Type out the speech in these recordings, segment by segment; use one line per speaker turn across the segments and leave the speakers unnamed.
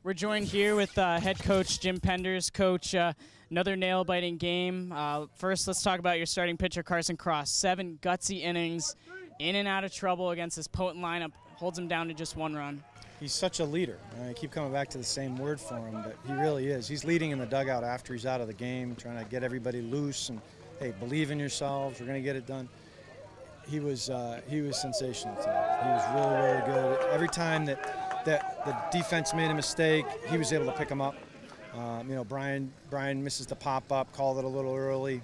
We're joined here with head coach Jim Penders. Coach, another nail-biting game. First, let's talk about your starting pitcher, Carson Cross. 7 gutsy innings, in and out of trouble against this potent lineup, holds him down to just 1 run.
He's such a leader. I keep coming back to the same word for him, but he really is. He's leading in the dugout after he's out of the game, trying to get everybody loose and, hey, believe in yourselves. We're going to get it done. He was sensational tonight. He was really, really good. Every time that the defense made a mistake, he was able to pick them up. Brian misses the pop-up, called it a little early,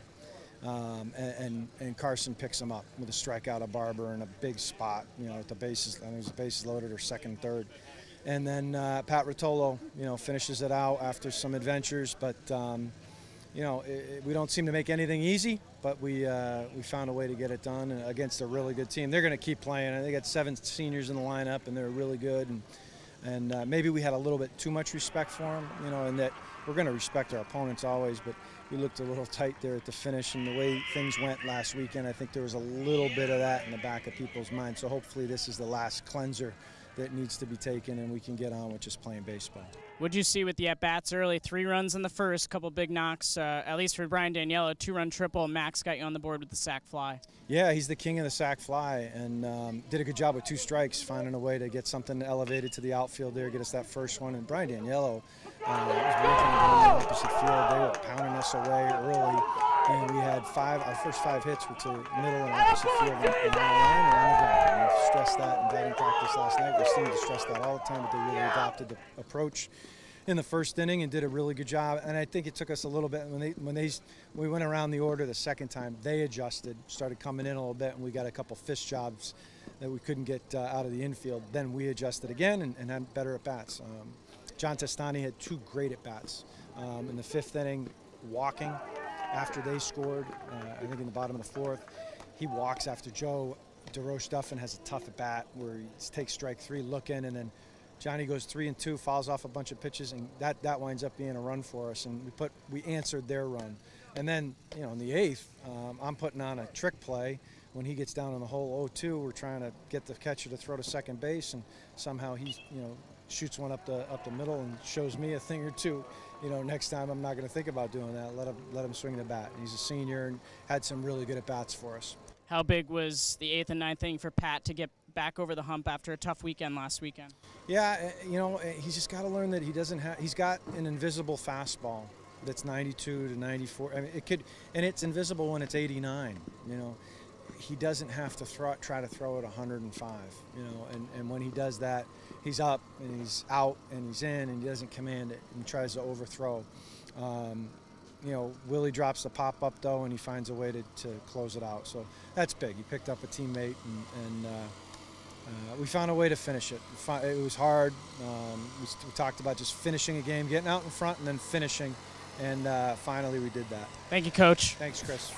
and Carson picks him up with a strikeout of Barber in a big spot, at the bases. I think it was bases loaded or second, third. And then Pat Rotolo, finishes it out after some adventures, but we don't seem to make anything easy, but we found a way to get it done against a really good team. They're going to keep playing. They got 7 seniors in the lineup, and they're really good. And maybe we had a little bit too much respect for them, and that we're going to respect our opponents always, but we looked a little tight there at the finish, and the way things went last weekend, I think there was a little bit of that in the back of people's minds. So hopefully this is the last cleanser that needs to be taken, and we can get on with just playing baseball.
What'd you see with the at-bats early? 3 runs in the first, couple big knocks, at least for Brian Daniello, 2-run triple. Max got you on the board with the sac fly. Yeah,
he's the king of the sac fly, and did a good job with 2 strikes, finding a way to get something elevated to the outfield there, get us that first one. And Brian Daniello was working down the opposite field. They were pounding us away early, and we had our first 5 hits were to middle and opposite field and on the line and on the ground. And we stressed that in batting practice last night. We seemed to stress that all the time, but they really adopted the approach in the first inning and did a really good job. And I think it took us a little bit when we went around the order the second time. They adjusted, started coming in a little bit, and we got a couple fist jobs that we couldn't get out of the infield. Then we adjusted again and had better at bats. John Testani had 2 great at bats in the 5th inning, walking after they scored. I think in the bottom of the 4th, he walks after Joe DeRoche Duffin has a tough at bat where he takes strike 3, looking, and then Johnny goes 3-2, fouls off a bunch of pitches, and that winds up being a run for us. And we answered their run. And then, in the 8th, I'm putting on a trick play when he gets down in the hole 0-2. We're trying to get the catcher to throw to second base, and somehow he, shoots one up the middle and shows me a thing or two. Next time I'm not going to think about doing that. Let him swing the bat. He's a senior and had some really good at bats for us.
How big was the 8th and 9th inning for Pat to get back over the hump after a tough weekend last weekend?
Yeah, he's just got to learn that he's got an invisible fastball that's 92 to 94. I mean, it's invisible when it's 89. He doesn't have to try to throw it 105. And when he does that, he's up and he's out and he's in and he doesn't command it and tries to overthrow. Willie drops the pop-up, though, and he finds a way to close it out. So that's big. He picked up a teammate, and we found a way to finish it. It was hard. We talked about just finishing a game, getting out in front, and then finishing. And finally we did that.
Thank you, Coach.
Thanks, Chris.